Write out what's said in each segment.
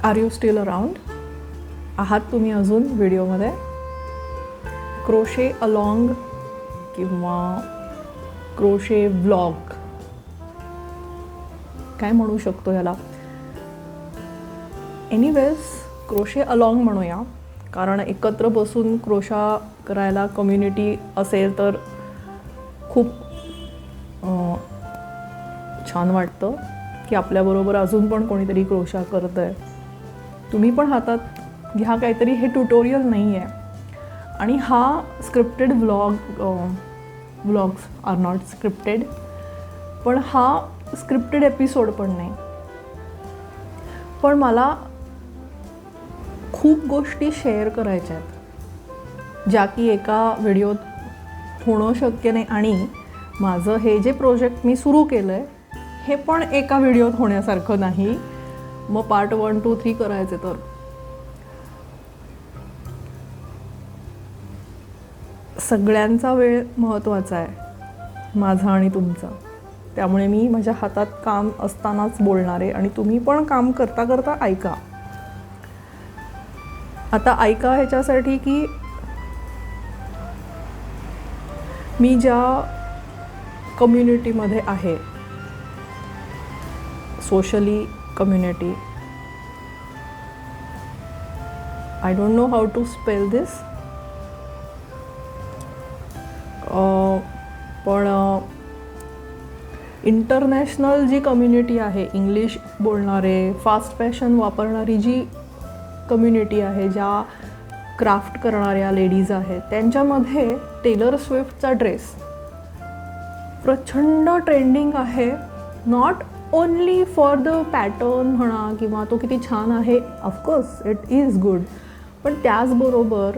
R you steel around? आहात तुम्ही अजून व्हिडिओमध्ये? क्रोशे अलॉंग किंवा क्रोशे व्लॉग काय म्हणू शकतो याला? एनिवेज क्रोशे अलॉंग म्हणूया, कारण एकत्र बसून क्रोशा करायला कम्युनिटी असेल तर खूप छान वाटतं की आपल्याबरोबर अजून पण कोणीतरी क्रोशा करतं आहे. तुम्ही पण हातात घ्या काहीतरी. हे ट्युटोरियल नाही आहे आणि हा scripted vlogs are not scripted, पण हा स्क्रिप्टेड एपिसोड पण नाही. पण मला खूप गोष्टी शेअर करायच्या आहेत ज्या की एका व्हिडिओत होणं शक्य नाही. आणि माझं हे जे प्रोजेक्ट मी सुरू केलं आहे हे पण एका व्हिडिओत होण्यासारखं नाही. मग पार्ट 1, 2, 3 करायचे तर सगळ्यांचा वेळ महत्त्वाचा आहे, माझा आणि तुमचा. त्यामुळे मी माझ्या हातात काम असतानाच बोलणार आहे आणि तुम्ही पण काम करता करता ऐका. आता ऐका ह्याच्यासाठी की मी ज्या कम्युनिटीमध्ये आहे, socially community, I don't know how to spell this, पण इंटरनॅशनल जी कम्युनिटी आहे, इंग्लिश बोलणारे, फास्ट फॅशन वापरणारी जी कम्युनिटी आहे, ज्या क्राफ्ट करणाऱ्या लेडीज आहेत, त्यांच्यामध्ये टेलर स्विफ्टचा ड्रेस प्रचंड ट्रेंडिंग आहे. Not only for the pattern म्हणा किंवा तो किती छान आहे, ऑफकोर्स इट इज गुड, पण त्याचबरोबर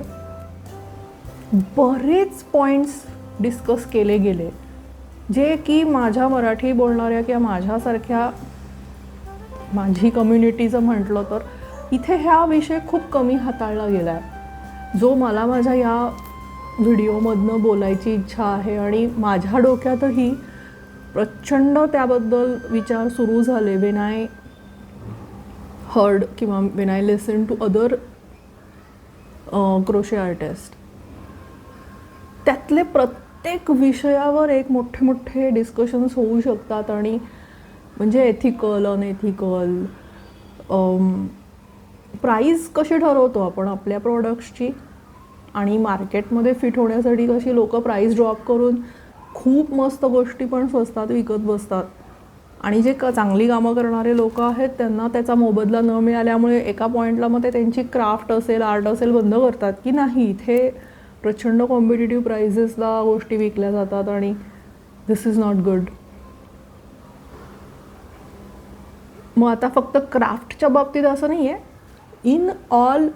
बरेच पॉईंट्स डिस्कस केले गेले जे की माझ्या मराठी बोलणाऱ्या किंवा माझ्यासारख्या माझी कम्युनिटी जर म्हटलं तर इथे ह्या विषय खूप कमी हाताळला गेला आहे, जो मला माझ्या या व्हिडिओमधनं बोलायची इच्छा आहे. आणि माझ्या डोक्यातही प्रचंड त्याबद्दल विचार सुरू झाले वेन आय हर्ड किंवा when I listen to other crochet artist. त्यातले प्रत्येक विषयावर एक मोठे मोठे डिस्कशन्स होऊ शकतात. आणि म्हणजे एथिकल, अनएथिकल, प्राईस कशी ठरवतो आपण आपल्या प्रोडक्ट्सची आणि मार्केटमध्ये फिट होण्यासाठी कशी लोक प्राईस ड्रॉप करून खूप मस्त गोष्टी पण स्वस्तात विकत बसतात. आणि जे चांगली कामं करणारे लोक आहेत त्यांना त्याचा मोबदला न मिळाल्यामुळे एका पॉईंटला मग ते त्यांची क्राफ्ट असेल, आर्ट असेल बंद करतात की नाही, इथे प्रचंड कॉम्पिटिटिव्ह प्राइजेसला गोष्टी विकल्या जातात आणि दिस इज नॉट गुड. मग आता फक्त क्राफ्टच्या बाबतीत असं नाही आहे, इन ऑल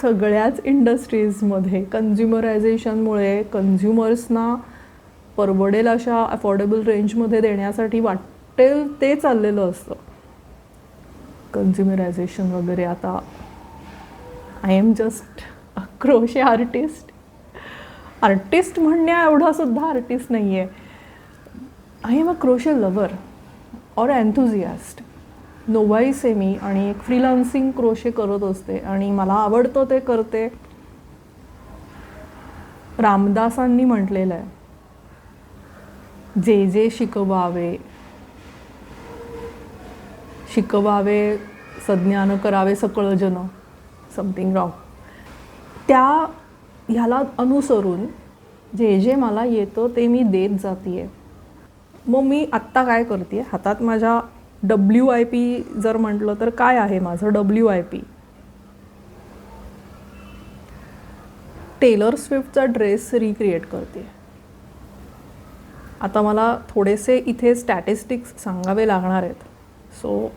सगळ्याच इंडस्ट्रीजमध्ये कन्झ्युमरायझेशनमुळे कन्झ्युमर्सना परवडेल अशा अफोर्डेबल रेंजमध्ये देण्यासाठी वाटेल ते चाललेलं असतं कन्झ्युमरायझेशन वगैरे. आता I am just a crochet artist म्हणण्या एवढासुद्धा आर्टिस्ट नाही आहे. I am a crochet lover or enthusiast. Novice आहे मी आणि एक फ्रीलान्सिंग क्रोशे करत असते आणि मला आवडतं ते करते. रामदासांनी म्हटलेलं आहे, जे जे शिकवावे सज्ञान करावे सकळ जन, समथिंग रॉंग. त्या ह्याला अनुसरून जे जे मला येतं ते मी देत जाते. मग मी आत्ता काय करते, हातात माझ्या WIP जर म्हटलं तर काय आहे माझं WIP? टेलर स्विफ्टचा ड्रेस रिक्रिएट करते. आता मला थोडेसे इथे स्टॅटिस्टिक्स सांगावे लागणार आहेत. सो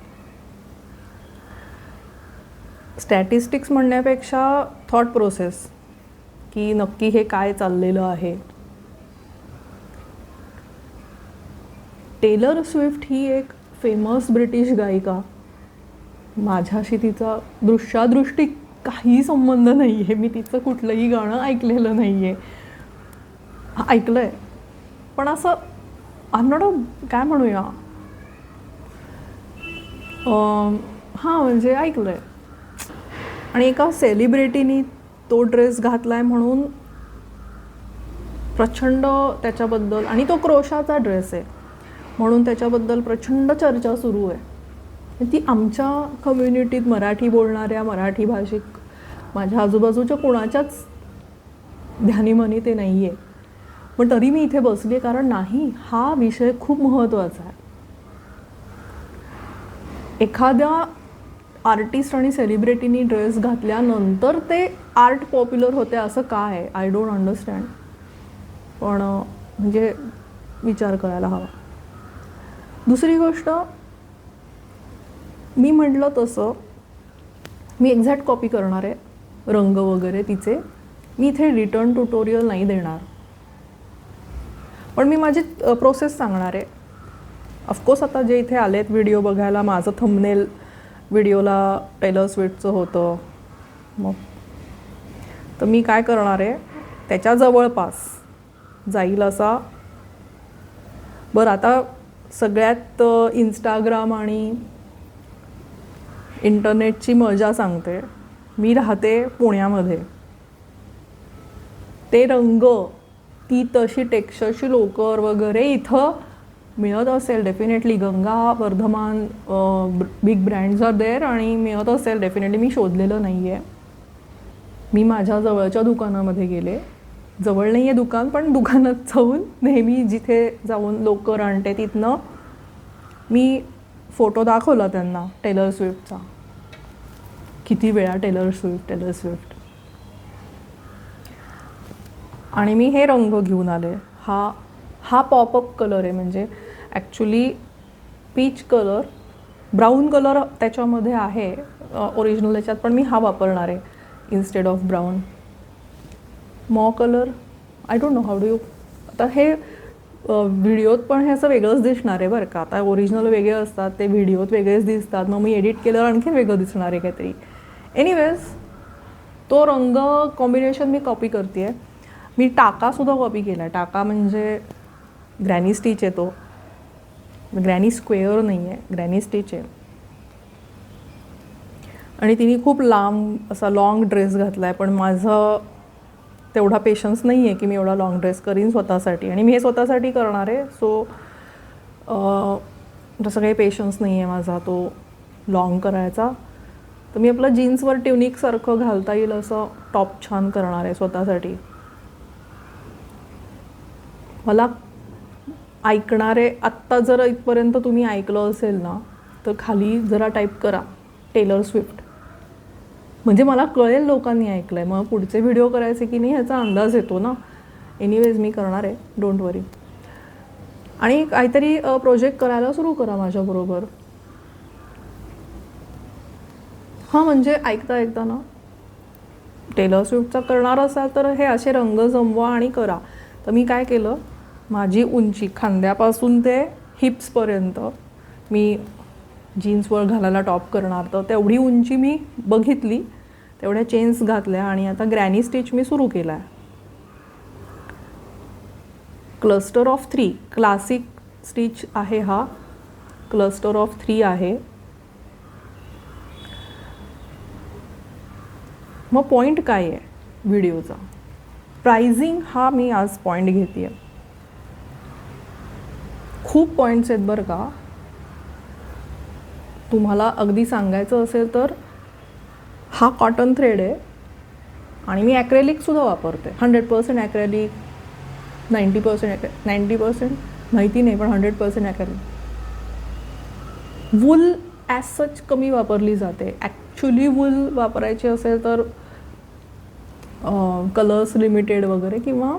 स्टॅटिस्टिक्स म्हणण्यापेक्षा थॉट प्रोसेस की नक्की हे काय चाललेलं आहे. टेलर स्विफ्ट ही एक फेमस ब्रिटिश गायिका. माझ्याशी तिचा दृश्यादृष्टी काही संबंध नाही आहे. मी तिचं कुठलंही गाणं ऐकलेलं नाही आहे. ऐकलं आहे पण असं आय एम नॉट अ काय म्हणूया हां म्हणजे ऐकलं आहे. आणि एका सेलिब्रिटीनी तो ड्रेस घातला आहे म्हणून प्रचंड त्याच्याबद्दल, आणि तो क्रोशाचा ड्रेस आहे म्हणून त्याच्याबद्दल प्रचंड चर्चा सुरू आहे. ती आमच्या कम्युनिटीत मराठी बोलणाऱ्या मराठी भाषिक माझ्या आजूबाजूच्या कोणाच्याच ध्यानीमनी ते नाही आहे. पण तरी मी इथे बसली आहे कारण नाही, हा विषय खूप महत्त्वाचा आहे. एखाद्या आर्टिस्ट आणि सेलिब्रिटीनी ड्रेस घातल्यानंतर ते आर्ट पॉप्युलर होते असं काय आहे? I don't understand. पण म्हणजे विचार करायला हवा. दुसरी गोष्ट, मी म्हटलं तसं मी एक्झॅक्ट कॉपी करणार आहे, रंग वगैरे तिचे. मी इथे रिटर्न ट्युटोरियल नाही देणार, पण मी माझी प्रोसेस सांगणार आहे. ऑफकोर्स आता जे इथे आलेत व्हिडिओ बघायला, माझं थंबनेल व्हिडिओला टेलर स्विफ्टचं होतं. मग तर मी काय करणार आहे, त्याच्या जवळपास जाईल असा. बरं, आता सगळ्यात इंस्टाग्राम आणि इंटरनेटची मजा सांगते. मी राहते पुण्यामध्ये. ते रंग, ती तशी टेक्स्चरची लोकर वगैरे इथं मिळत असेल definitely. Ganga, Vardhman, big brands are there आणि मिळत असेल डेफिनेटली. मी शोधलेलं नाही आहे. मी माझ्या जवळच्या दुकानामध्ये गेले. जवळ नाही आहे दुकान, पण दुकानात जाऊन नेहमी जिथे जाऊन लोकर आणते तिथनं मी फोटो दाखवला त्यांना टेलर स्विफ्टचा. किती वेळा टेलर स्विफ्ट. आणि मी हे रंग घेऊन आले. हा पॉपअप कलर आहे, म्हणजे actually peach colour, brown colour त्याच्यामध्ये आहे ओरिजिनल याच्यात, पण मी हा वापरणार आहे instead of brown. Mauve colour, I don't know how do you. आता हे व्हिडिओत पण हे असं वेगळंच दिसणार आहे बरं का. आता ओरिजिनल वेगळे असतात, ते व्हिडिओत वेगळेच दिसतात. मग मी एडिट केल्यावर आणखी वेगळं दिसणार आहे काहीतरी. एनिवेज, तो रंग कॉम्बिनेशन मी कॉपी करते आहे. मी टाकासुद्धा कॉपी केला आहे. टाका म्हणजे ग्रॅनी स्टिच आहे, तो ग्रॅनी स्क्वेअर नाही आहे, ग्रॅनी स्टिच आहे. आणि तिने खूप लांब असा लॉंग ड्रेस घातला आहे, पण माझं तेवढा पेशन्स नाही आहे की मी एवढा लॉंग ड्रेस करीन स्वतःसाठी. आणि मी हे स्वतःसाठी करणार आहे, सो तसं काही पेशन्स नाही आहे माझा तो लॉंग करायचा. तर मी आपलं जीन्सवर ट्युनिकसारखं घालता येईल असं टॉप छान करणार आहे स्वतःसाठी. मला ऐकणारे, आत्ता जर इथपर्यंत तुम्ही ऐकलं असेल ना, तर खाली जरा टाईप करा टेलर स्विफ्ट, म्हणजे मला कळेल लोकांनी ऐकलं आहे. मग पुढचे व्हिडिओ करायचे की नाही ह्याचा अंदाज येतो ना. एनिवेज मी करणार आहे, डोंट वरी. आणि काहीतरी प्रोजेक्ट करायला सुरू करा माझ्याबरोबर. हां, म्हणजे ऐकता ऐकता ना, टेलर स्विफ्टचा करणार असाल तर हे असे रंग जमवा आणि करा. तर मी काय केलं, माझी उंची खांद्यापासून ते हिप्सपर्यंत, मी जीन्सवर घालायला टॉप करणार तर तेवढी उंची मी बघितली, तेवढ्या चेन्स घातल्या आणि आता ग्रॅनी स्टिच मी सुरू केला आहे. क्लस्टर ऑफ 3 क्लासिक स्टिच आहे हा. क्लस्टर ऑफ 3 आहे. मग पॉईंट काय आहे व्हिडिओचा? प्राइजिंग हा मी आज पॉईंट घेते आहे. खूप पॉईंट्स आहेत बरं का. तुम्हाला अगदी सांगायचं असेल तर हा कॉटन थ्रेड आहे आणि मी ॲक्रेलिकसुद्धा वापरते. 100% ॲक्रेलिक, 90% माहिती नाही, पण 100% ॲक्रेलिक. वूल ॲज सच कमी वापरली जाते. ॲक्च्युली वूल वापरायची असेल तर कलर्स लिमिटेड वगैरे, किंवा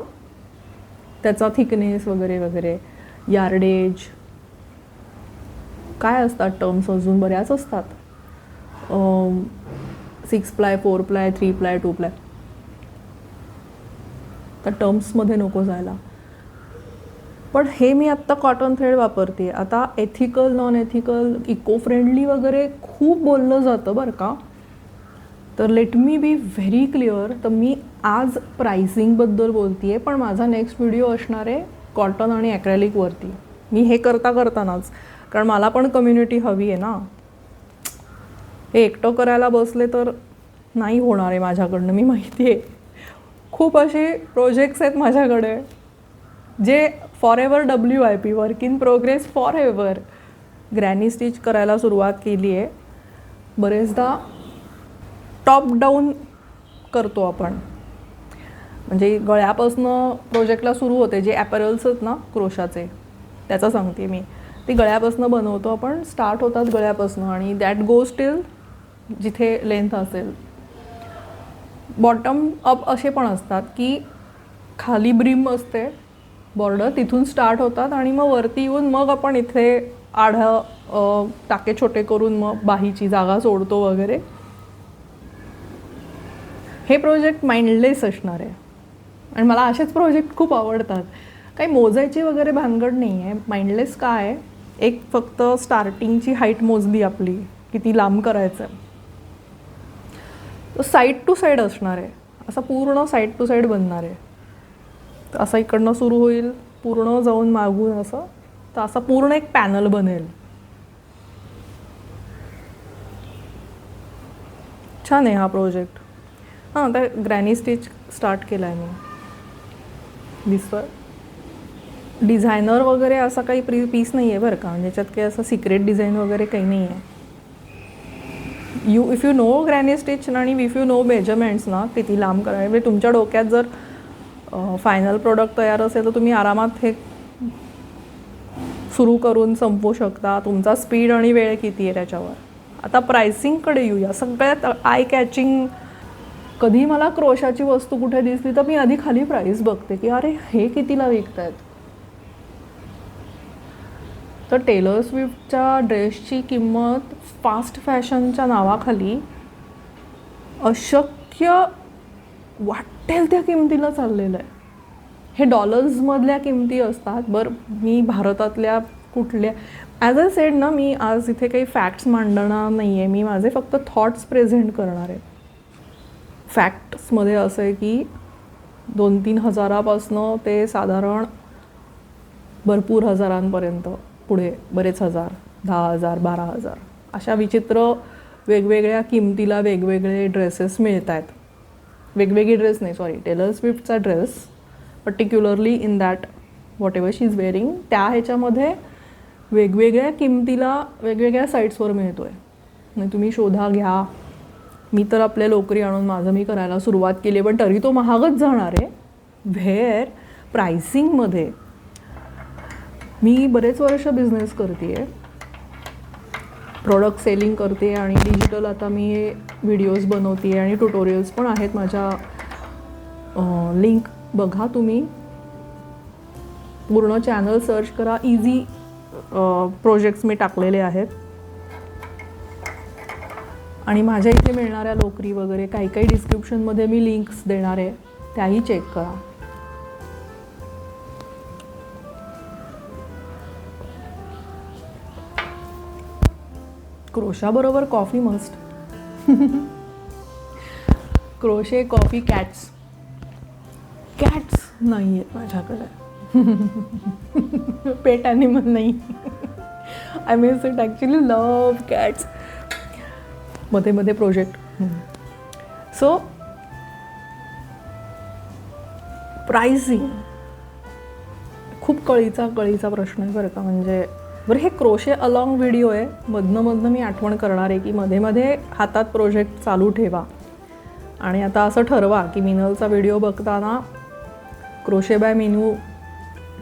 त्याचा थिकनेस वगैरे वगैरे, यार्डेज, काय असतात टर्म्स, अजून बऱ्याच असतात. 6 प्लाय, 4 प्लाय, 3 प्लाय, 2 प्लाय, त्या टर्म्समध्ये नको जायला. पण हे मी आत्ता कॉटन थ्रेड वापरते. आता ethical, non ethical, eco friendly वगैरे खूप बोललं जातं बरं का. तर let me be very clear. तर मी आज प्राइसिंगबद्दल बोलते आहे, पण माझा नेक्स्ट व्हिडिओ असणार आहे कॉटन आणि ॲक्रेलिकवरती. मी हे करतानाच, कारण मला पण कम्युनिटी हवी आहे ना. हे एकटं करायला बसले तर नाही होणार आहे माझ्याकडनं, मी माहिती आहे. खूप असे प्रोजेक्ट्स आहेत माझ्याकडे J for ever WIP, work in progress for ever. Granny stitch करायला सुरुवात केली आहे. बरेचदा टॉप डाऊन करतो आपण, म्हणजे गळ्यापासनं प्रोजेक्टला सुरू होते. जे ॲपरल्स आहेत ना क्रोशाचे, त्याचं सांगते मी, ते गळ्यापासनं बनवतो आपण. स्टार्ट होतात गळ्यापासनं आणि दॅट गोज टिल जिथे लेंथ असेल. बॉटम अप असे पण असतात की खाली ब्रीम असते बॉर्डर, तिथून स्टार्ट होतात आणि मग वरती येऊन मग आपण इथे आढा टाके छोटे करून मग बाहीची जागा सोडतो वगैरे. हे प्रोजेक्ट माइंडलेस असणार आहे आणि मला असेच प्रोजेक्ट खूप आवडतात. काही मोजायची वगैरे भानगड नाही आहे. माइंडलेस काय आहे, एक फक्त स्टार्टिंगची हाईट मोजली आपली, किती लांब करायचं आहे, तो साईड टू साईड असणार आहे. असा पूर्ण साईड टू साईड बनणार आहे. तर असं इकडनं सुरू होईल, पूर्ण जाऊन मागून असं, तर असा पूर्ण एक पॅनल बनेल. छान आहे हा प्रोजेक्ट. हां, तर ग्रॅनी स्टिच स्टार्ट केला आहे मी. दिसतोय डिझायनर वगैरे असा काही पीस नाही आहे बरं का, म्हणजे याच्यात काही असं सिक्रेट डिझाईन वगैरे काही नाही आहे. If you know granny stitch आणि इफ यू नो मेजरमेंट्स ना, किती लांब करायला, म्हणजे तुमच्या डोक्यात जर फायनल प्रोडक्ट तयार असेल तर तुम्ही आरामात हे सुरू करून संपवू शकता. तुमचा स्पीड आणि वेळ किती आहे त्याच्यावर. आता प्राइसिंगकडे येऊया. सगळ्यात आय कॅचिंग, कधी मला क्रोशाची वस्तू कुठे दिसली तर मी आधी खाली प्राईस बघते की अरे हे कितीला विकतायत. तर टेलर स्विफ्टच्या ड्रेसची किंमत फास्ट फॅशनच्या नावाखाली अशक्य वाटेल त्या किमतीला चाललेलं आहे. हे डॉलर्समधल्या किमती असतात. बरं, मी भारतातल्या कुठल्या, ॲज अ सेड ना, मी आज इथे काही फॅक्ट्स मांडणार नाही आहे. मी माझे फक्त थॉट्स प्रेझेंट करणार आहे. फॅक्ट्समध्ये असं आहे की 2-3 हजारापासनं ते साधारण भरपूर हजारांपर्यंत, पुढे बरेच हजार, 10,000, 12,000 अशा विचित्र वेगवेगळ्या किमतीला वेगवेगळे ड्रेसेस मिळत आहेत. वेगवेगळे ड्रेस नाही, सॉरी, टेलर स्विफ्टचा dress particularly in that whatever she is wearing, त्या ह्याच्यामध्ये वेगवेगळ्या किमतीला वेगवेगळ्या साईट्सवर मिळतो आहे. नाही तुम्ही शोधा घ्या. मी तर आपल्या लोकरी आणून माझं मी करायला सुरुवात केली आहे, पण तरी तो महागच जाणार आहे. व्हेअर प्राइसिंगमध्ये मी बरेच वर्ष बिझनेस करते आहे, प्रोडक्ट सेलिंग करते आणि डिजिटल आता मी व्हिडिओज बनवते आणि ट्युटोरियल्स पण आहेत माझ्या. लिंक बघा तुम्ही, पूर्ण चॅनल सर्च करा, इझी प्रोजेक्ट्स मी टाकलेले आहेत. आणि माझ्या इथे मिळणाऱ्या लोकरी वगैरे काही काही डिस्क्रिप्शनमध्ये मी लिंक्स देणार आहे, त्याही चेक करा. क्रोशाबरोबर coffee must. Crochet, coffee, cats नाही आहेत माझ्याकडे. पेट ॲनिमल नाही. I means it actually love cats. मध्ये मध्ये प्रोजेक्ट. सो प्राइसिंग खूप कळीचा प्रश्न आहे बरं का. म्हणजे बरं, हे क्रोशे अलॉंग व्हिडिओ आहे. मधनं मी आठवण करणार आहे की मध्ये मध्ये हातात प्रोजेक्ट चालू ठेवा. आणि आता असं ठरवा की मिनलचा व्हिडिओ बघताना क्रोशे बाय मिनू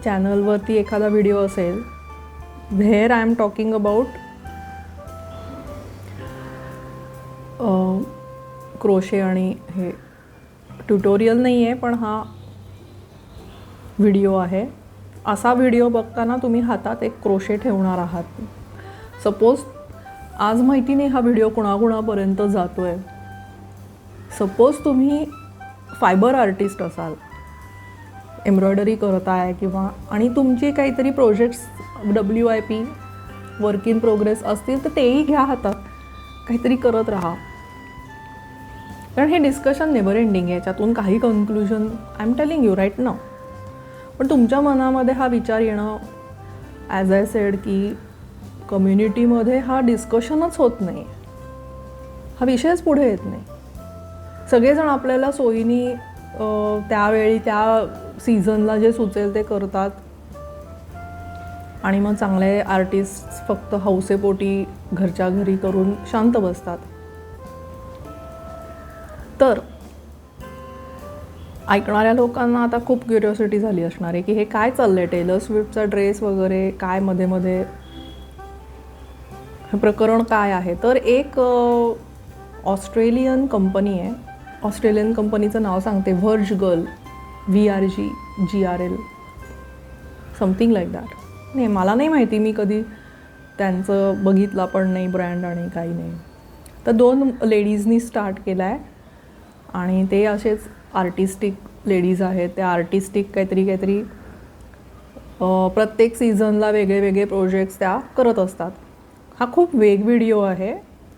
चॅनलवरती एखादा व्हिडिओ असेल where I am talking about crochet आणि हे ट्युटोरियल नाही आहे, पण हा व्हिडिओ आहे. असा व्हिडिओ बघताना तुम्ही हातात एक क्रोशे ठेवणार आहात. सपोज आज माहिती नाही हा व्हिडिओ कुणाकुणापर्यंत जातो आहे. सपोज तुम्ही फायबर आर्टिस्ट असाल, एम्ब्रॉयडरी करताय किंवा आणि तुमची काहीतरी projects WIP work in progress असतील तर तेही घ्या हातात, काहीतरी करत राहा. कारण हे डिस्कशन नेव्हर एंडिंग आहे, याच्यातून काही conclusion I am telling you right now. पण तुमच्या मनामध्ये हा विचार येणं, ॲज आय सेड की कम्युनिटीमध्ये हा डिस्कशनच होत नाही. हा विषयच पुढे येत नाही. सगळेजण आपल्याला सोयीनी त्यावेळी त्या सीझनला जे सुचेल ते करतात आणि मग चांगले आर्टिस्ट फक्त हौसेपोटी घरच्या घरी करून शांत बसतात. तर ऐकणाऱ्या लोकांना आता खूप क्युरिओसिटी झाली असणार आहे की हे काय चाललं आहे, टेलर स्विफ्टचा ड्रेस वगैरे काय मध्ये मध्ये हे प्रकरण काय आहे. तर एक ऑस्ट्रेलियन कंपनी आहे, ऑस्ट्रेलियन कंपनीचं नाव सांगते, Verge girl, VRGGRL, something like that. नाही, मला नाही माहिती, मी कधी त्यांचं बघितलं पण नाही ब्रँड आणि काही नाही. तर 2 लेडीजनी स्टार्ट केला आहे आणि ते असेच आर्टिस्टिक लेडीज आहेत. त्या आर्टिस्टिक काहीतरी प्रत्येक सीझनला वेगळे वेगळे प्रोजेक्ट्स त्या करत असतात. हा खूप वेग व्हिडिओ आहे.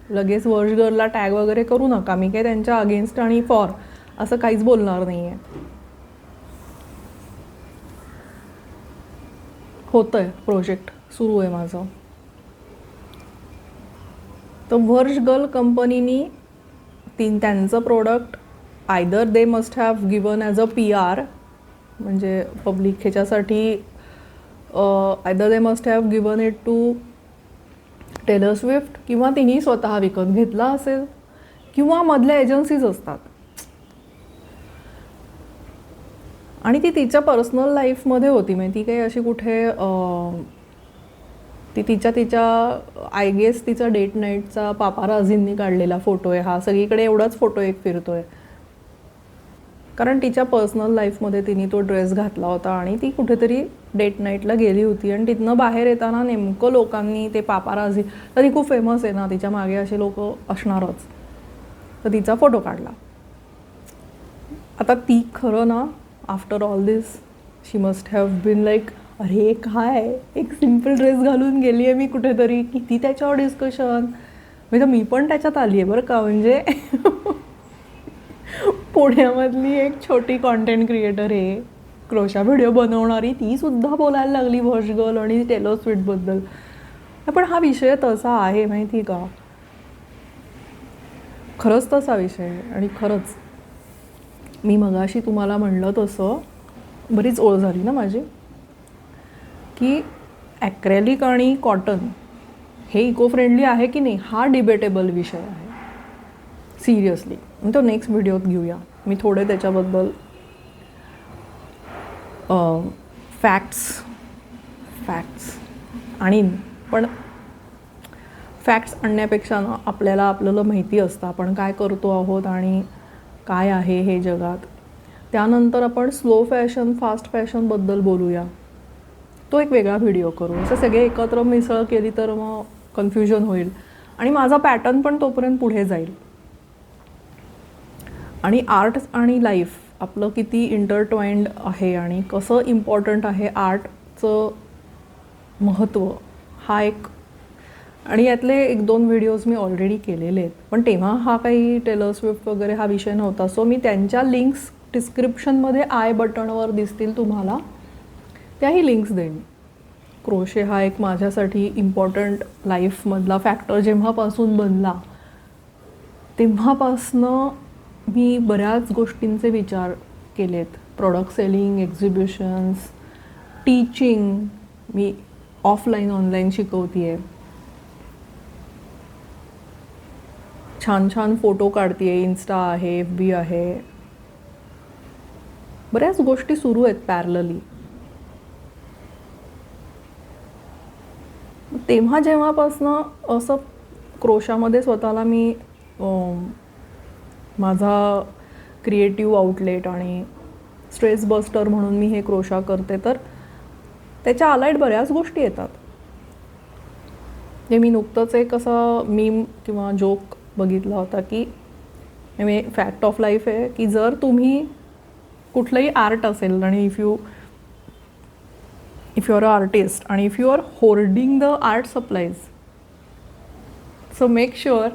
लगेच वर्ज गर्लला टॅग वगैरे करू नका, मी काही त्यांच्या अगेन्स्ट आणि फॉर असं काहीच बोलणार नाही आहे. होतं आहे, प्रोजेक्ट सुरू आहे माझं. तर व्हर्ज गर्ल कंपनीनी त्यांचं product either they must have given as a PR, म्हणजे पब्लिक ह्याच्यासाठी either they must have given it to Taylor Swift, किंवा तिने स्वतः विकत घेतला असेल, किंवा मधल्या एजन्सीज असतात. आणि ती तिच्या पर्सनल लाईफमध्ये होती, म्हणजे ती काही अशी कुठे ती तिच्या आय गेस तिचा डेट नाईटचा पापाराझींनी काढलेला फोटो आहे हा. सगळीकडे एवढाच फोटो एक फिरतोय, कारण तिच्या पर्सनल लाईफमध्ये तिने तो ड्रेस घातला होता आणि ती कुठेतरी डेट नाईटला गेली होती आणि तिथनं बाहेर येताना नेमकं लोकांनी ते पापाराझी, तर ती खूप फेमस आहे ना, तिच्या मागे असे लोक असणारच, तर तिचा फोटो काढला. आता ती खरं ना, after all this she must have been like, अरे काय एक सिम्पल ड्रेस घालून गेली आहे मी कुठेतरी, किती त्याच्यावर डिस्कशन. म्हणजे मी पण त्याच्यात आली आहे बरं का. म्हणजे पुण्यामधली एक छोटी कॉन्टेंट क्रिएटर आहे, क्रोशा व्हिडिओ बनवणारी, ती सुद्धा बोलायला लागली व्हर्ज गर्ल आणि टेलर स्विफ्टबद्दल. पण हा विषय तसा आहे माहिती का, खरंच तसा विषय आहे. आणि खरंच मी मगाशी तुम्हाला म्हणलं तसं, बरीच ओळ झाली ना माझी, की ॲक्रेलिक आणि कॉटन हे इको फ्रेंडली आहे की नाही, हा डिबेटेबल विषय आहे सिरियसली. तो नेक्स्ट व्हिडिओत घेऊया. मी थोडे त्याच्याबद्दल फॅक्ट्स आणीन, पण फॅक्ट्स आणण्यापेक्षा ना आपल्याला आपल्याला माहिती असतं आपण काय करतो आहोत आणि काय आहे हे जगात. त्यानंतर आपण स्लो फॅशन फास्ट फॅशनबद्दल बोलूया, तो एक वेगळा व्हिडिओ करू. असं सगळे एकत्र मिसळ केली तर मग कन्फ्युजन होईल आणि माझा पॅटर्न पण तोपर्यंत पुढे जाईल. आणि आर्ट आणि लाईफ आपलं किती इंटरट्वाइंड आहे आणि कसं इम्पॉर्टंट आहे आर्टचं महत्त्व, हा एक. आणि यातले 1-2 व्हिडिओज मी ऑलरेडी केलेले आहेत, पण तेव्हा हा काही टेलर स्विफ्ट वगैरे हा विषय नव्हता. सो मी त्यांच्या लिंक्स डिस्क्रिप्शनमध्ये आय बटनवर दिसतील तुम्हाला, त्याही लिंक्स देईन. क्रोशे हा एक माझ्यासाठी इम्पॉर्टंट लाईफमधला फॅक्टर जेव्हापासून बनला तेव्हापासनं मी बऱ्याच गोष्टींचे विचार केलेत. प्रोडक्ट सेलिंग, एक्झिबिशन्स, टीचिंग, मी ऑफलाईन ऑनलाईन शिकवते आहे, छान छान फोटो काढते आहे, इन्स्टा आहे, FB आहे, बऱ्याच गोष्टी सुरू आहेत पॅरलली. तेव्हा जेव्हापासनं असं क्रोशामध्ये स्वतःला मी माझा क्रिएटिव्ह आउटलेट आणि स्ट्रेस बस्टर म्हणून मी हे क्रोशा करते, तर त्याच्या अलाइड बऱ्याच गोष्टी येतात. जे मी नुकतंच एक असं मीम किंवा जोक बघितला होता की फॅक्ट ऑफ लाईफ आहे की जर तुम्ही कुठलंही आर्ट असेल आणि if you are a artist आणि if you are hoarding the art supplies, so make sure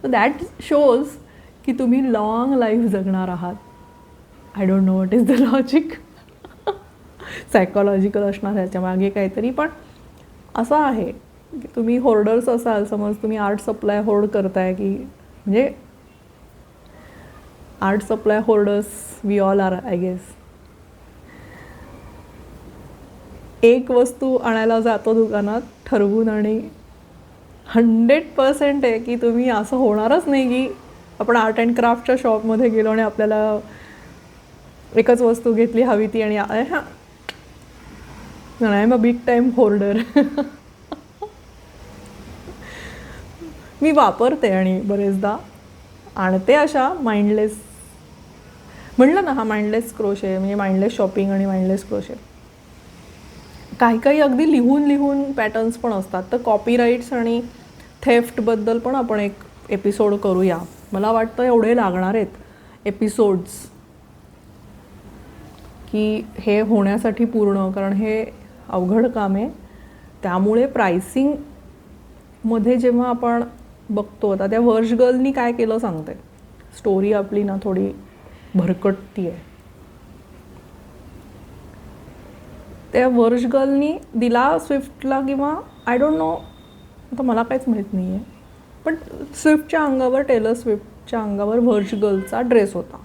that shows की तुम्ही लॉंग लाईफ जगणार आहात. I don't know what is the logic, psychological असणार ह्याच्या मागे काहीतरी, पण असं आहे की तुम्ही होर्डर्स असाल, समज तुम्ही आर्ट सप्लाय होर्ड करताय की म्हणजे art supply holders we all are I guess. एक वस्तू आणायला जातो दुकानात ठरवून आणि 100% आहे की तुम्ही असं होणारच नाही की आपण आर्ट अँड क्राफ्टच्या शॉपमध्ये गेलो आणि आपल्याला एकच वस्तू घेतली हवी ती आणि I am a big time holder. मी वापरते आणि बरेचदा आणते अशा माइंडलेस, म्हणलं ना, हा माइंडलेस क्रोशे म्हणजे माइंडलेस शॉपिंग आणि माइंडलेस क्रोशे. काही काही अगदी लिहून पॅटर्न्स पण असतात. तर कॉपीराईट्स आणि थेफ्टबद्दल पण आपण एक एपिसोड करूया. मला वाटतं एवढे लागणार आहेत एपिसोड्स की हे होण्यासाठी पूर्ण, कारण हे अवघड काम आहे. त्यामुळे प्राइसिंगमध्ये जेव्हा आपण बघतो, आता त्या वर्ष गर्लनी काय केलं सांगते. स्टोरी आपली ना थोडी भरकटती आहे. त्या वर्ष गर्लनी दिला स्विफ्टला, किंवा आय डोंट नो, आता मला काहीच माहीत नाही आहे, पण स्विफ्टच्या अंगावर, टेलर स्विफ्टच्या अंगावर वर्ष गर्लचा ड्रेस होता.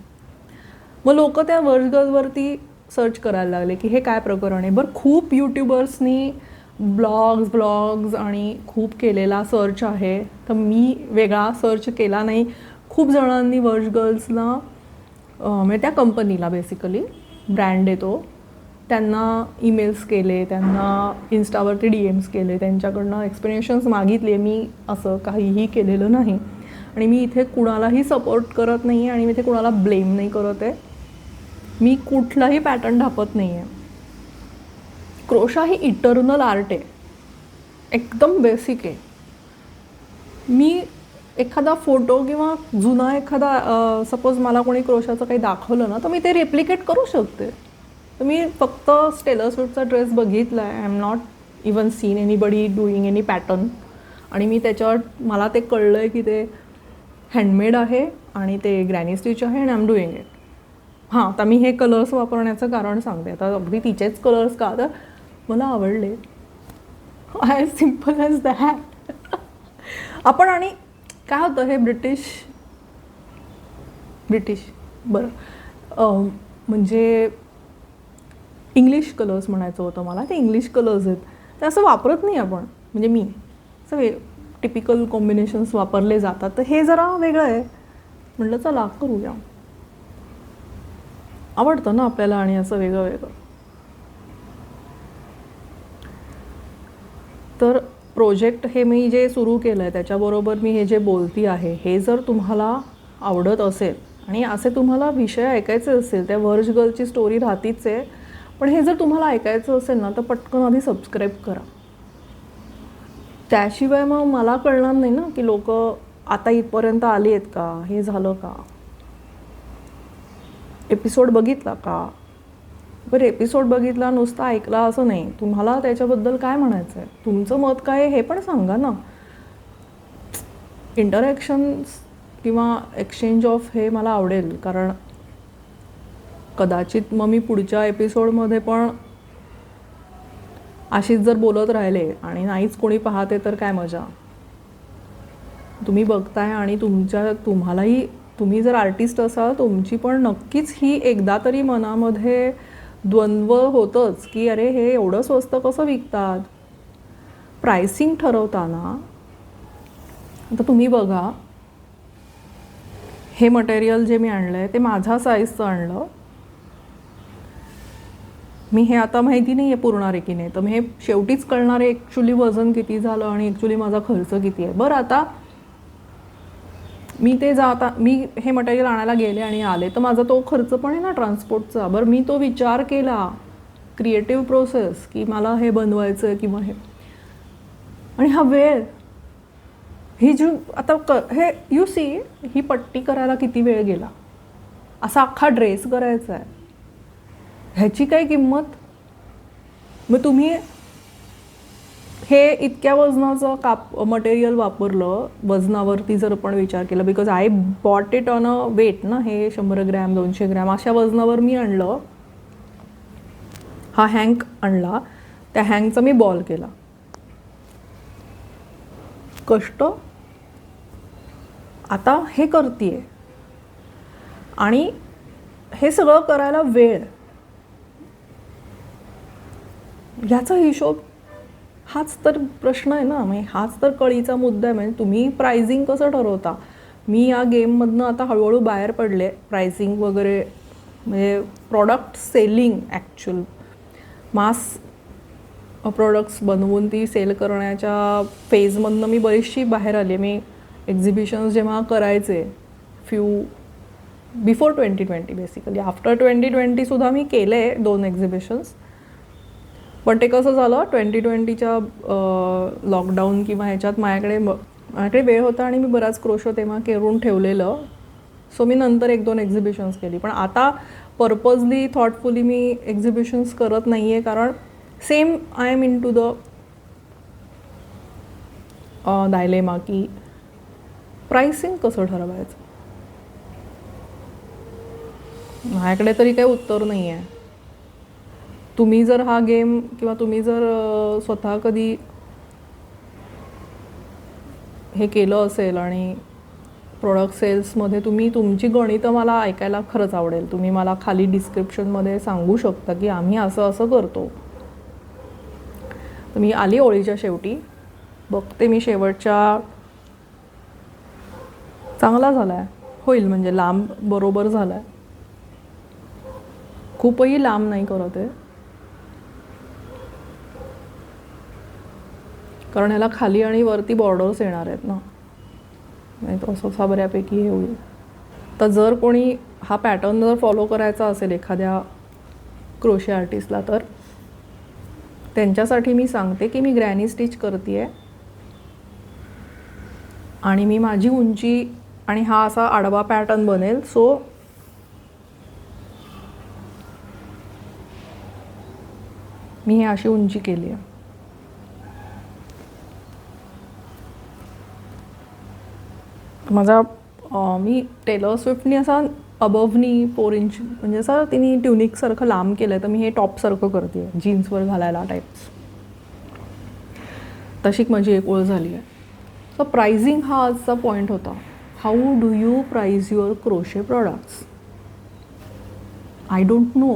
मग लोक त्या वर्ष गर्लवरती सर्च करायला लागले की हे काय प्रकरण आहे. बरं, खूप यूट्यूबर्सनी ब्लॉग्स आणि खूप केलेला सर्च आहे, तर मी वेगळा सर्च केला नाही. खूप जणांनी वर्ष गर्ल्सला म्हणजे त्या कंपनीला, बेसिकली ब्रँड आहे तो, त्यांना ईमेल्स केले, त्यांना इन्स्टावरती DMs केले, त्यांच्याकडनं एक्सप्लेनेशन्स मागितले. मी असं काहीही केलेलं नाही आणि मी इथे कुणालाही सपोर्ट करत नाही आहे आणि मी इथे कुणाला ब्लेम नाही करत आहे. मी कुठलाही पॅटर्न ढापत नाही आहे. क्रोशा ही इटर्नल आर्ट आहे, एकदम बेसिक आहे. मी एखादा फोटो किंवा जुना एखादा सपोज मला कोणी क्रोशाचं काही दाखवलं ना, तर मी ते रेप्लिकेट करू शकते. तर मी फक्त टेलर स्विफ्टचा ड्रेस बघितला आहे, I am not even seen anybody doing any pattern, आणि मी त्याच्यावर मला ते कळलं आहे की ते हँडमेड आहे आणि ते ग्रॅनी स्टिच आहे, and I am doing it. हां, आता मी हे कलर्स वापरण्याचं कारण सांगते. आता अगदी तिचेच कलर्स का, तर मला आवडले. I simple as that. आपण, आणि काय होतं, हे ब्रिटिश बरं, म्हणजे इंग्लिश कलर्स म्हणायचं होतं मला. ते इंग्लिश कलर्स आहेत, ते असं वापरत नाही आपण. म्हणजे मी सगळे टिपिकल कॉम्बिनेशन्स वापरले जातात, तर हे जरा वेगळं आहे. म्हटलं चला करूया, आवडतं ना आपल्याला आणि असं वेगळं वेगळं. तर प्रोजेक्ट हे मी जे सुरू केलं आहे त्याच्याबरोबर मी हे जे बोलती आहे, हे जर तुम्हाला आवडत असेल आणि असे तुम्हाला विषय ऐकायचे असेल, त्या वर्ष गर्लची स्टोरी राहतीच आहे, पण हे जर तुम्हाला ऐकायचं असेल ना, तर पटकन आधी सबस्क्राईब करा. त्याशिवाय मग मला कळणार नाही ना की लोक आता इथपर्यंत आली आहेत का, हे झालं का, एपिसोड बघितला का. बरं, एपिसोड बघितला नुसता ऐकला असं नाही, तुम्हाला त्याच्याबद्दल काय म्हणायचं आहे, तुमचं मत काय आहे हे पण सांगा ना. इंटरॅक्शन्स किंवा एक्सचेंज ऑफ हे मला आवडेल, कारण कदाचित मग मी पुढच्या एपिसोडमध्ये पण अशीच जर बोलत राहिले आणि नाहीच कोणी पाहते तर काय मजा. तुम्ही बघताय आणि तुम्हालाही, तुम्ही जर आर्टिस्ट असाल, तुमची पण नक्कीच ही एकदा तरी मनामध्ये द्वंद्व होतंच की अरे हे एवढं स्वस्त कसं विकतात. प्राइसिंग ठरवताना आता तुम्ही बघा, हे मटेरियल जे मी आणलं आहे ते माझ्या साईजचं आणलं. मी हे आता माहिती नाही आहे पुरणार आहे की नाही, तर मी हे शेवटीच कळणार आहे ॲक्च्युली वजन किती झालं आणि ॲक्च्युली माझा खर्च किती आहे. बरं, आता मी मी हे मटेरियल आणायला गेले आणि आले, तर माझा तो खर्च पण आहे ना ट्रान्सपोर्टचा. बरं, मी तो विचार केला, क्रिएटिव्ह प्रोसेस, की मला हे बनवायचं आहे किंवा हे, आणि हा वेळ, ही जी आता हे यू सी, ही पट्टी करायला किती वेळ गेला, असा अख्खा ड्रेस करायचा आहे, ह्याची काय किंमत. मग तुम्ही हे इतक्या वजनाचं मटेरियल वापरलं, वजनावरती जर आपण विचार केला, because I bought it on a wait ना, हे 100 ग्रॅम 200 ग्रॅम अशा वजनावर मी आणलं. हा हँक आणला, त्या हँगचा मी बॉल केला. कष्ट आता हे करते आणि हे सगळं करायला वेळ, ह्याचा हिशोब हाच तर प्रश्न आहे ना. म्हणजे हाच तर कळीचा मुद्दा आहे. म्हणजे तुम्ही प्राइसिंग कसं ठरवता. मी या गेममधनं आता हळूहळू बाहेर पडले. प्राइसिंग वगैरे म्हणजे प्रॉडक्ट सेलिंग, ॲक्च्युअल मास प्रोडक्ट्स बनवून ती सेल करण्याच्या फेजमधनं मी बरीचशी बाहेर आली. मी एक्झिबिशन्स जेव्हा करायचे बिफोर 2020 बेसिकली, आफ्टर 2020सुद्धा मी केले 2 एक्झिबिशन्स. पण ते कसं झालं, 2020च्या लॉकडाऊन किंवा ह्याच्यात माझ्याकडे वेळ होता आणि मी बराच क्रोशो तेव्हा करून ठेवलेलं. सो मी नंतर 1-2 एक्झिबिशन्स केली. पण आता पर्पजली थॉटफुली मी एक्झिबिशन्स करत नाही आहे, कारण same I am in to the dilemma की प्राइसिंग कसं ठरवायचं. माझ्याकडे तरी काही उत्तर नाही आहे. तुम्ही जर हा गेम किंवा तुम्ही जर स्वतः कधी हे केलं असेल आणि प्रोडक्ट सेल्समध्ये तुम्ही तुमची गणितं मला ऐकायला खरंच आवडेल. तुम्ही मला खाली डिस्क्रिप्शनमध्ये सांगू शकता की आम्ही असं असं करतो. तर मी आली ओळीच्या शेवटी, बघते मी शेवटच्या चांगला झाला आहे, होईल म्हणजे लांब बरोबर झाला आहे. खूपही लांब नाही करत आहे, कारण ह्याला खाली आणि वरती बॉर्डर्स येणार आहेत ना. नाही तर असं बऱ्यापैकी हे होईल. तर जर कोणी हा पॅटर्न जर फॉलो करायचा असेल एखाद्या क्रोशे आर्टिस्टला, तर त्यांच्यासाठी मी सांगते की मी ग्रॅनी स्टिच करते आहे आणि मी माझी उंची आणि हा असा आडवा पॅटर्न बनेल. सो मी हे अशी उंची केली आहे. मी टेलर स्विफ्टनी असा अबवनी 4 इंच म्हणजे असं तिने ट्युनिकसारखं लांब केलं आहे, तर मी हे टॉपसारखं करते आहे जीन्सवर घालायला टाईप्स. तशी माझी एक ओळ झाली आहे. सो प्राइसिंग हा आजचा पॉईंट होता. How do you price your crochet products. I don't know.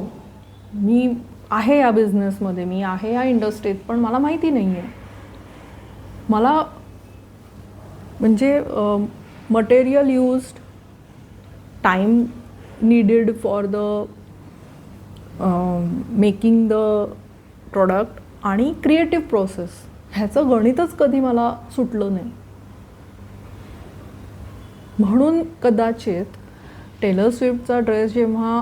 मी आहे या बिझनेसमध्ये, मी आहे या इंडस्ट्रीत, पण मला माहिती नाही आहे. मला म्हणजे material used, time needed for the making the product आणि क्रिएटिव्ह प्रोसेस, ह्याचं गणितच कधी मला सुटलं नाही. म्हणून कदाचित टेलर स्विफ्टचा ड्रेस जेव्हा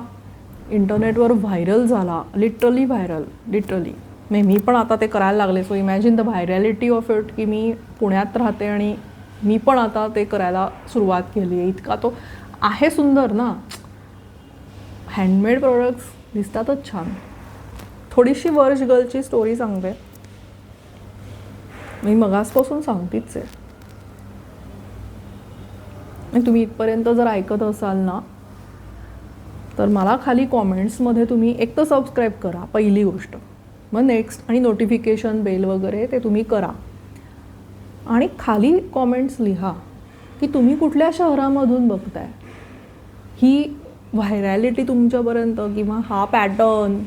इंटरनेटवर व्हायरल झाला, लिटरली म्हणजे मी पण आता ते करायला लागले. So imagine the virality of it, की मी पुण्यात राहते आणि मी पण आता ते करायला सुरुवात केली आहे. इतका तो आहे सुंदर ना. हँडमेड प्रोडक्ट्स दिसतातच छान. थोडीशी वर्ष गर्लची स्टोरी सांगते, मी मगासपासून सांगतेच आहे. तुम्ही इथपर्यंत जर ऐकत असाल ना, तर मला खाली कॉमेंट्समध्ये तुम्ही एक तर सबस्क्राईब करा पहिली गोष्ट, मग नेक्स्ट आणि नोटिफिकेशन बेल वगैरे ते तुम्ही करा. आणि खाली कॉमेंट्स लिहा की तुम्ही कुठल्या शहरामधून बघताय, ही व्हायरॅलिटी तुमच्यापर्यंत किंवा हा पॅटर्न,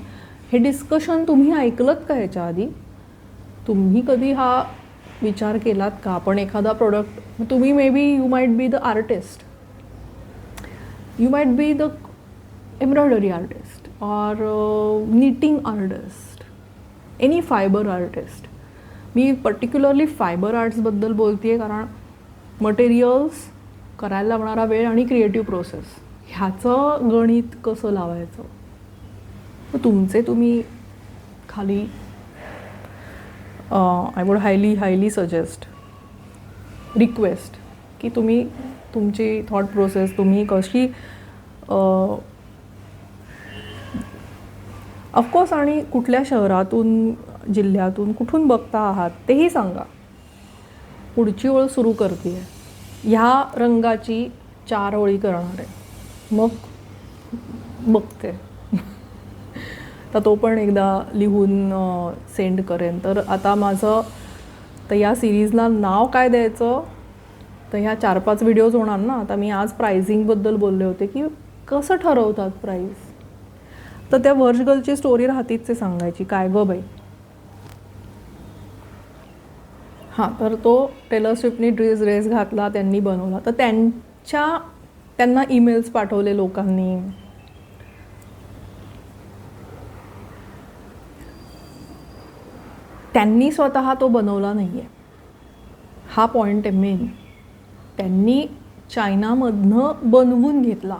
हे डिस्कशन तुम्ही ऐकलंत का ह्याच्या आधी. तुम्ही कधी हा विचार केलात का. आपण एखादा प्रोडक्ट, तुम्ही maybe you might be the artist, you might be the embroidery artist और knitting artist, any fibre artist. मी पर्टिक्युलरली फायबर आर्ट्सबद्दल बोलते आहे, कारण मटेरियल्स, करायला लागणारा वेळ आणि क्रिएटिव्ह प्रोसेस, ह्याचं गणित कसं लावायचं. तर तुम्ही खाली I would highly suggest, request की तुम्ही तुमची थॉट प्रोसेस तुम्ही कशी ऑफकोर्स, आणि कुठल्या शहरातून, जिल्ह्यातून, कुठून बघता आहात तेही सांगा. पुढची ओळ सुरू करते आहे, ह्या रंगाची 4 ओळी करणार आहे, मग बघते. तर तो पण एकदा लिहून सेंड करेन. तर आता माझं, तर या सिरीजला नाव काय द्यायचं तर ह्या 4-5 व्हिडिओज होणार ना. आता मी आज प्राइसिंगबद्दल बोलले होते की कसं ठरवतात प्राईस. तर त्या वर्ज गर्लची स्टोरी राहतीच ते सांगायची, काय गं बाई. हां, तर तो टेलर स्विफ्टनी ड्रेस घातला, त्यांनी बनवला. तर त्यांना ईमेल्स पाठवले लोकांनी. त्यांनी स्वतः तो बनवला नाही आहे, हा पॉईंट आहे मेन. त्यांनी चायनामधनं बनवून घेतला.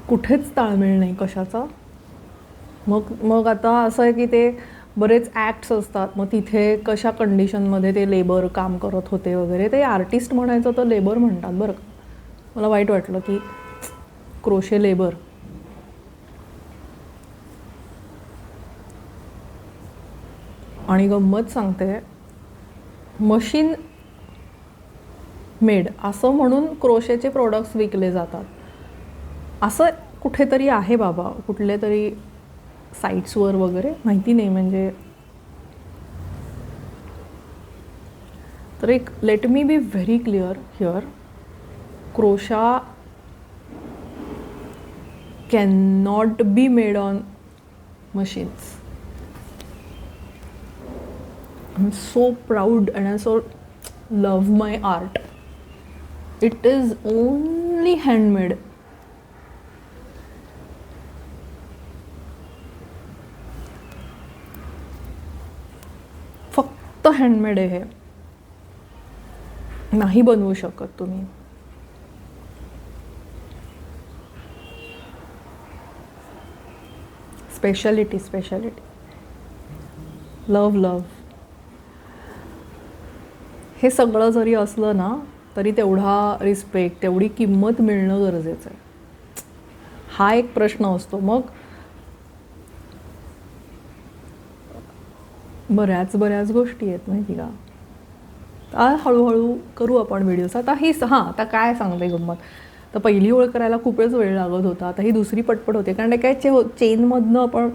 कुठेच ताळमेळ नाही कशाचा. मग आता असं आहे की ते बरेच ॲक्ट्स असतात, मग तिथे कशा कंडिशनमध्ये ते लेबर काम करत होते वगैरे. ते आर्टिस्ट म्हणायचं तर लेबर म्हणतात बरं का. मला वाईट वाटलं की क्रोशे लेबर. आणि गंमत सांगते, मशीन मेड असं म्हणून क्रोशेचे प्रोडक्ट्स विकले जातात असं कुठेतरी आहे बाबा, कुठले तरी साईट्सवर वगैरे, माहिती नाही. म्हणजे तर एक late me be very clear here, crochet can not be made on machines. I'm so proud and I so love my art. It is only handmade. फक्त हँडमेड आहे हे, नाही बनवू शकत तुम्ही. स्पेशालिटी लव. हे सगळं जरी असलं ना तरी तेवढा रिस्पेक्ट, तेवढी किंमत मिळणं गरजेचं आहे. हा एक प्रश्न असतो. मग बऱ्याच गोष्टी आहेत माहिती का. हळूहळू करू आपण व्हिडिओज. आता आता काय सांगते गंमत. तर पहिली ओळ करायला खूपच वेळ लागत होता, आता ही दुसरी पटपट होते. कारण काय चेनमधनं आपण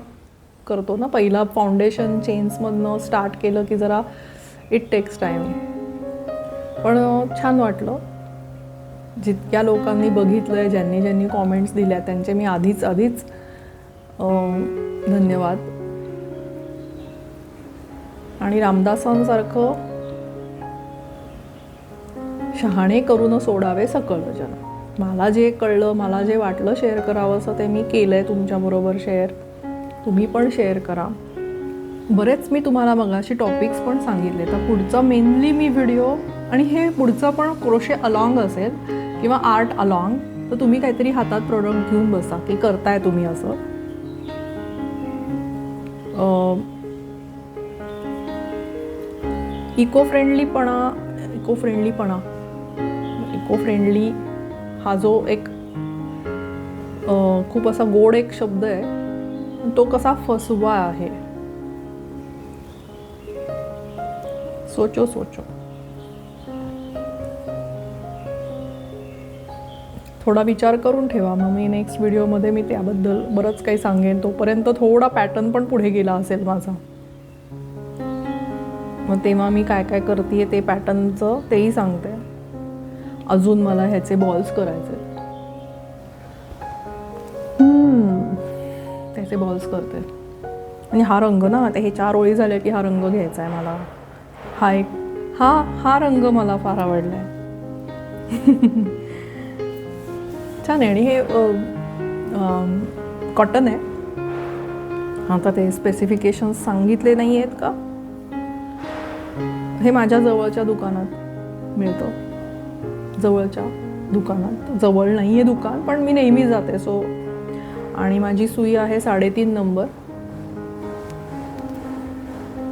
करतो ना, पहिला फाउंडेशन चेन्समधनं स्टार्ट केलं की जरा इट टेक्स टाईम. पण छान वाटलं. जितक्या लोकांनी बघितलं आहे, ज्यांनी कॉमेंट्स दिल्या, त्यांचे मी आधीच धन्यवाद. आणि रामदासांसारखं शहाणे करून सोडावे सकळ जन. मला जे कळलं, मला जे वाटलं शेअर करावं असं ते मी केलं आहे तुमच्याबरोबर शेअर. तुम्ही पण शेअर करा. बरेच मी तुम्हाला मगाशी टॉपिक्स पण सांगितले. तर पुढचा मेनली मी व्हिडिओ, आणि हे पुढचं पण क्रोशे अलॉंग असेल किंवा आर्ट अलॉंग. तर तुम्ही काहीतरी हातात प्रोडक्ट घेऊन बसा की करताय तुम्ही असं. इको फ्रेंडली हा जो एक खूप असा गोड एक शब्द आहे, तो कसा फसवा आहे. सोचो. थोडा विचार करून ठेवा. मग मी नेक्स्ट व्हिडिओमध्ये मी त्याबद्दल बरंच काही सांगेन. तोपर्यंत थोडा पॅटर्न पण पुढे गेला असेल माझा. मग तेव्हा मी काय करते ते पॅटर्नचं तेही सांगते. अजून मला ह्याचे बॉल्स करायचे, त्याचे बॉल्स करते. आणि हा रंग ना, आता हे 4 ओळी झाले की हा रंग घ्यायचा आहे मला. हा रंग मला फार आवडला आहे. छान आहे. आणि हे कॉटन आहे. आता ते स्पेसिफिकेशन्स सांगितले नाही आहेत का. हे माझ्या जवळच्या दुकानात मिळतं. जवळ नाही आहे दुकान, पण मी नेहमी जाते. आणि माझी सुई आहे 3.5 नंबर.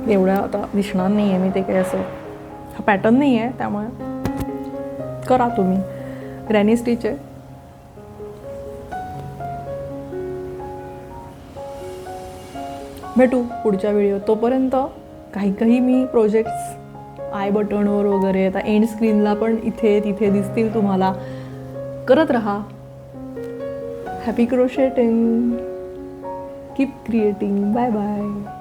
एवढ्या आता दिसणार नाही आहे मी ते, काही असं हा पॅटर्न नाही आहे, त्यामुळे करा तुम्ही. ग्रॅनी स्टिच आहे. भेटू पुढच्या व्हिडिओ. तोपर्यंत काही मी प्रोजेक्ट्स आय बटनवर वगैरे, आता एंड स्क्रीनला पण इथे तिथे दिसतील तुम्हाला. करत राहा. Happy crocheting. Keep creating. Bye bye.